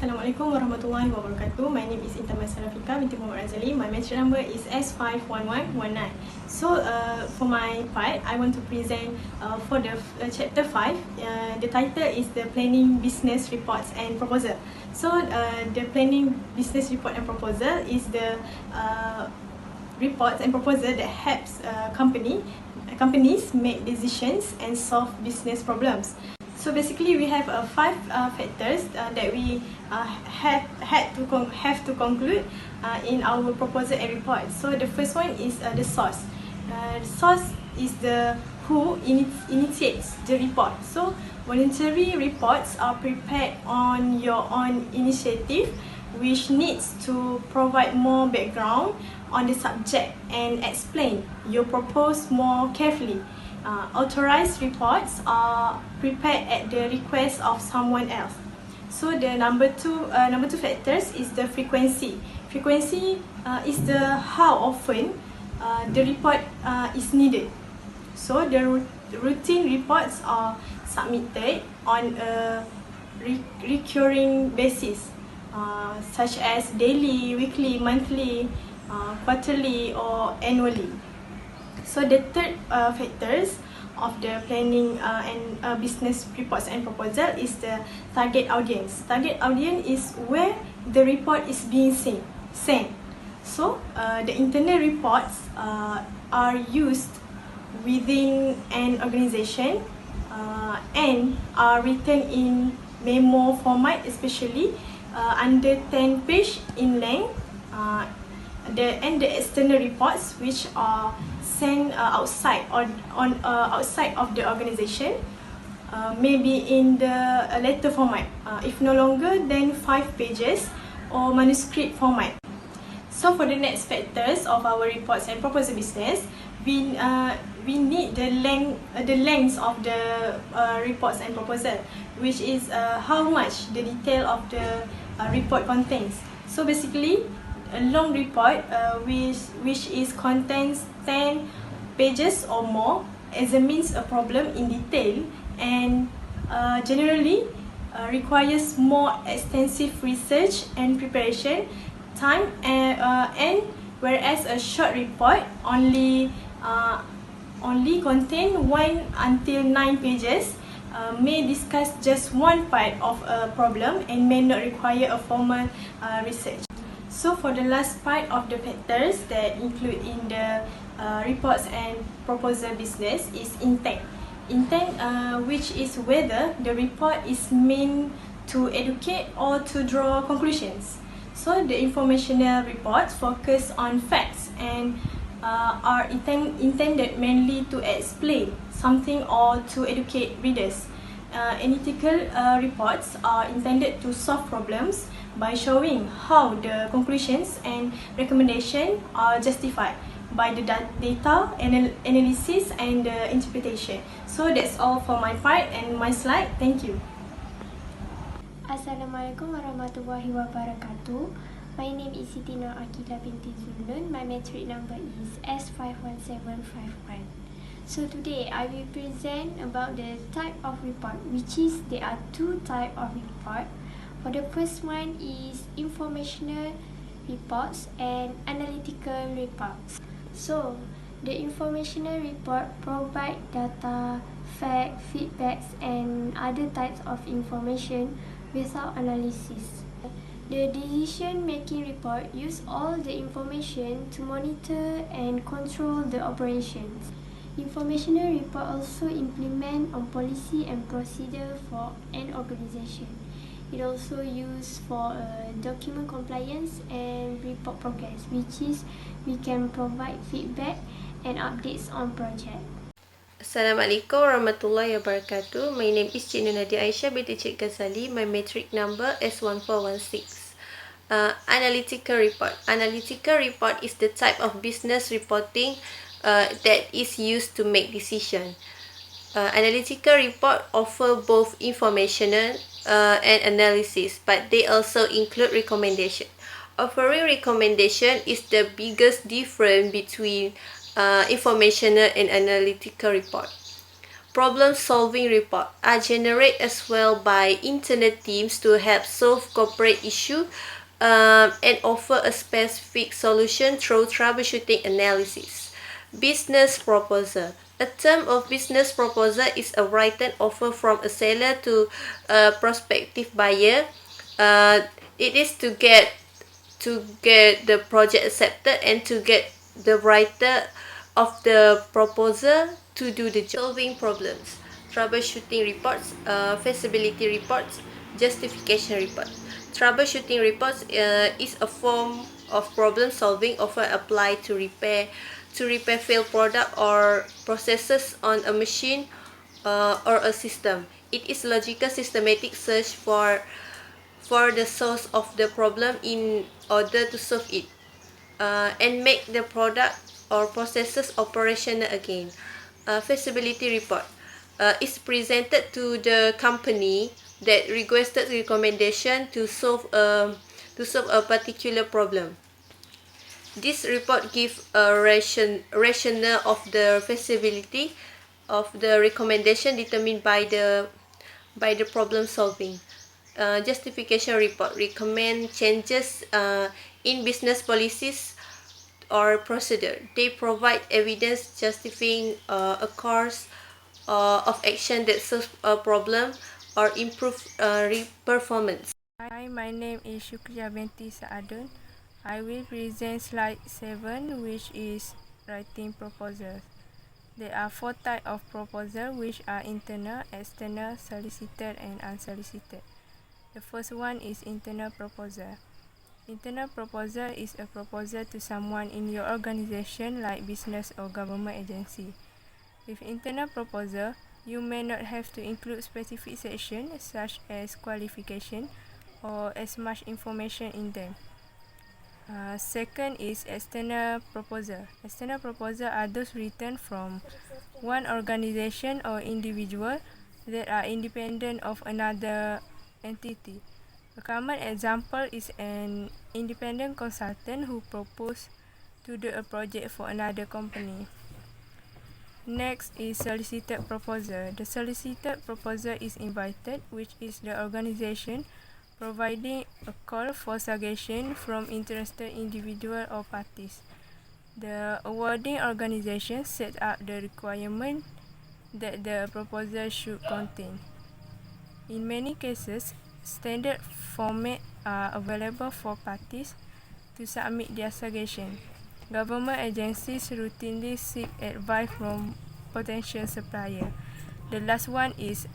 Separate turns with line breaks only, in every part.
Assalamualaikum warahmatullahi wabarakatuh. My name is Intan Masarafika binti Muhammad Razali. My matric number is S51119. So for my part, I want to present for the chapter 5. The title is the planning business reports and proposal. So the planning business report and proposal is the reports and proposal that helps companies make decisions and solve business problems. So basically, we have 5 factors that we have to conclude in our proposal and report. So the first one is the source. The source is the who initiates the report. So voluntary reports are prepared on your own initiative, which needs to provide more background on the subject and explain your proposal more carefully. Authorized reports are prepared at the request of someone else. So the number two factors is the frequency. Frequency is the how often the report is needed. So the routine reports are submitted on a recurring basis, such as daily, weekly, monthly, quarterly, or annually. So the third factors of the planning and business reports and proposal is the target audience. Target audience is where the report is being sent. So the internal reports are used within an organization and are written in memo format, especially under 10 page in length. The external reports, which are sent outside outside of the organization, maybe in the letter format, if no longer than 5 pages, or manuscript format. So for the next factors of our reports and proposal business, we need the length of the reports and proposal, which is how much the detail of the report contains. So basically, a long report which contains 10 pages or more examines a problem in detail and generally requires more extensive research and preparation time, and whereas a short report only contain 1 until 9 pages, may discuss just one part of a problem and may not require a formal research. So for the last part of the factors that include in the reports and proposal business is intent. Intent, which is whether the report is meant to educate or to draw conclusions. So the informational reports focus on facts and are intended mainly to explain something or to educate readers. Analytical reports are intended to solve problems by showing how the conclusions and recommendations are justified by the data analysis and the interpretation. So that's all for my part and my slide. Thank you.
Assalamualaikum warahmatullahi wabarakatuh. My name is Siti Nur Akilah binti Zulun. My matric number is S51751. So today I will present about the type of report, which is there are 2 types of report. For the first one is informational reports and analytical reports. So the informational report provide data, fact, feedbacks and other types of information without analysis. The decision-making report use all the information to monitor and control the operations. Informational report also implement on policy and procedure for an organization. It also used for document compliance and report progress, which is we can provide feedback and updates on project.
Assalamualaikum warahmatullahi wabarakatuh. My name is Cik Nur Nadia Aisyah binti Cik Ghazali. My matric number S1416. Analytical report. Analytical report is the type of business reporting that is used to make decision. Analytical report offer both informational and analysis, but they also include recommendation. Offering recommendation is the biggest difference between informational and analytical report. Problem-solving reports are generated as well by internal teams to help solve corporate issues and offer a specific solution through troubleshooting analysis. Business proposal. A term of business proposal is a written offer from a seller to a prospective buyer. It is to get the project accepted and to get the writer of the proposal to do the job. Solving problems, troubleshooting reports, feasibility reports, justification report. Troubleshooting reports is a form of problem solving often applied to repair failed product or processes on a machine or a system. It is logical systematic search for the source of the problem in order to solve it and make the product or processes operational again. Feasibility report is presented to the company that requested recommendation to solve a particular problem. This report gives a rationale of the feasibility of the recommendation determined by the problem solving. Justification report recommend changes in business policies or procedure. They provide evidence justifying a course of action that solves a problem or improve performance.
Hi, my name is Shukriya binti Saadun. I will present slide 7, which is writing proposals. There are 4 types of proposal, which are internal, external, solicited, and unsolicited. The first one is internal proposal. Internal proposal is a proposal to someone in your organization like business or government agency. With internal proposal, you may not have to include specific sections such as qualification or as much information in them. Second is external proposal. External proposal are those written from one organization or individual that are independent of another entity. A common example is an independent consultant who proposes to do a project for another company. Next is solicited proposal. The solicited proposal is invited, which is the organization providing a call for suggestion from interested individual or parties. The awarding organization sets up the requirement that the proposal should contain. In many cases, standard formats are available for parties to submit their suggestion. Government agencies routinely seek advice from potential suppliers. The last one is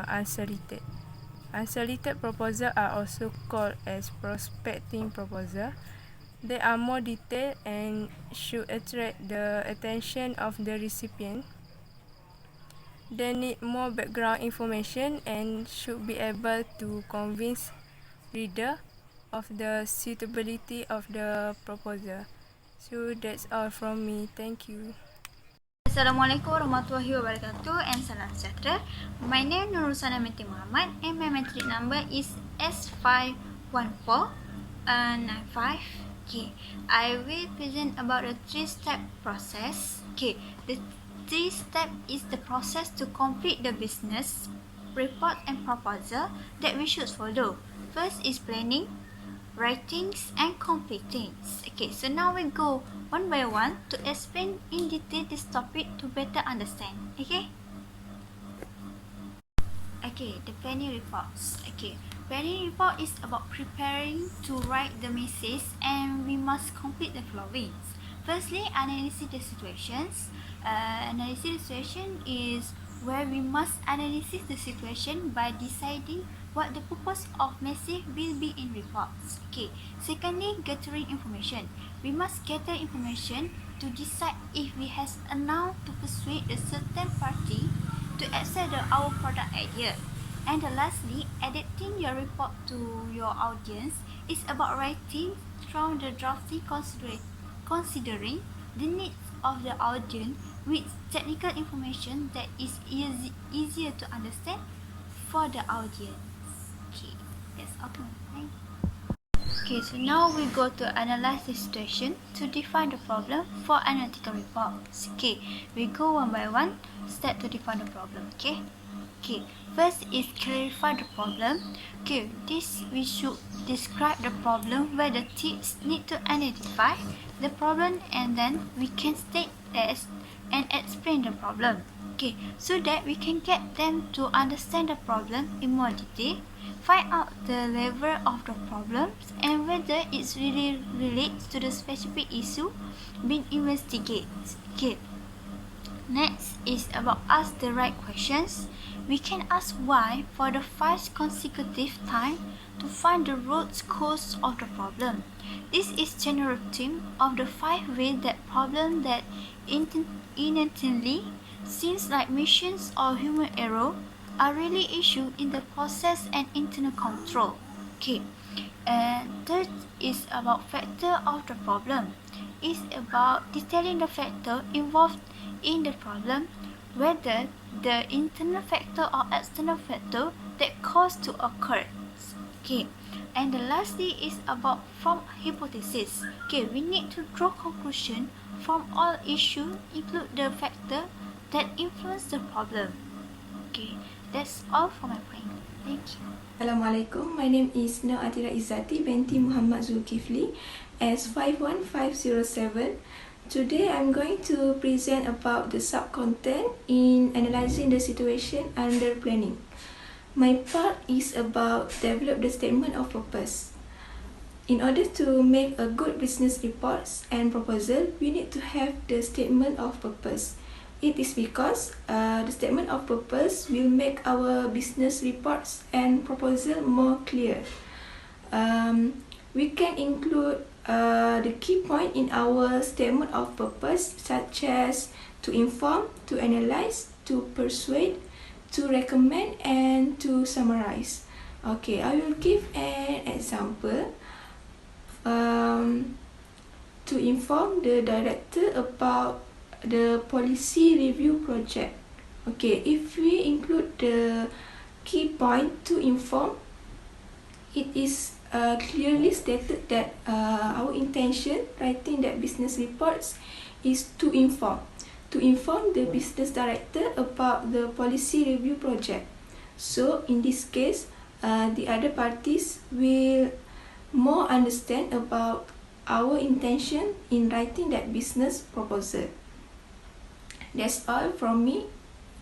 unsolicited. Unsolicited proposals are also called as prospecting proposals. They are more detailed and should attract the attention of the recipient. They need more background information and should be able to convince reader of the suitability of the proposal. So that's all from me. Thank you.
Assalamualaikum warahmatullahi wabarakatuh and salam sejahtera. My name is Nurusana binti Muhammad and my metric number is S51495. Okay, I will present about the 3-step process. Okay, the 3-step is the process to complete the business report and proposal that we should follow. First is planning, writings, and completing. Okay, so now we go one by one to explain in detail this topic to better understand. Okay, the planning reports. Okay, planning report is about preparing to write the message, and we must complete the following. Firstly, analyze the situations. Analyze the situation is where we must analyze the situation by deciding what the purpose of message will be in reports. Okay. Secondly, gathering information. We must gather information to decide if we have enough to persuade a certain party to accept our product idea. And lastly, adapting your report to your audience is about writing from the drafting considering the needs of the audience with technical information that is easier to understand for the audience. Okay, that's all. Okay, so now we go to analyze the situation to define the problem for analytical reports. Okay, we go one by one, step to define the problem. Okay, first is clarify the problem. Okay, this we should describe the problem where the tips need to identify the problem, and then we can state as and explain the problem. Okay, so that we can get them to understand the problem in more detail, find out the level of the problems and whether it really relates to the specific issue being investigated. Okay. Next is about ask the right questions. We can ask why for the 5 consecutive time to find the root cause of the problem. This is general theme of the 5 ways that problem that inherently seems like machines or human error are really issues in the process and internal control. Okay. And third is about factor of the problem. It's about detailing the factor involved in the problem, whether the internal factor or external factor that cause to occur. Okay. And the lastly is about from hypothesis. Okay, we need to draw conclusion from all issues, include the factor that influence the problem. Okay, that's all for my point. Thank you.
Assalamualaikum, my name is Nur Atira Izzati binti Muhammad Zulkifli, S51507. Today I'm going to present about the sub-content in analyzing the situation under planning. My part is about develop the statement of purpose. In order to make a good business reports and proposal, we need to have the statement of purpose. It is because the statement of purpose will make our business reports and proposal more clear. We can include the key point in our statement of purpose, such as to inform, to analyze, to persuade, to recommend, and to summarize. Okay, I will give an example. To inform the director about the policy review project. Okay, if we include the key point to inform, it is clearly stated that our intention writing that business reports is to inform the business director about the policy review project. So in this case, the other parties will more understand about our intention in writing that business proposal. That's all from me.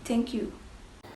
Thank you.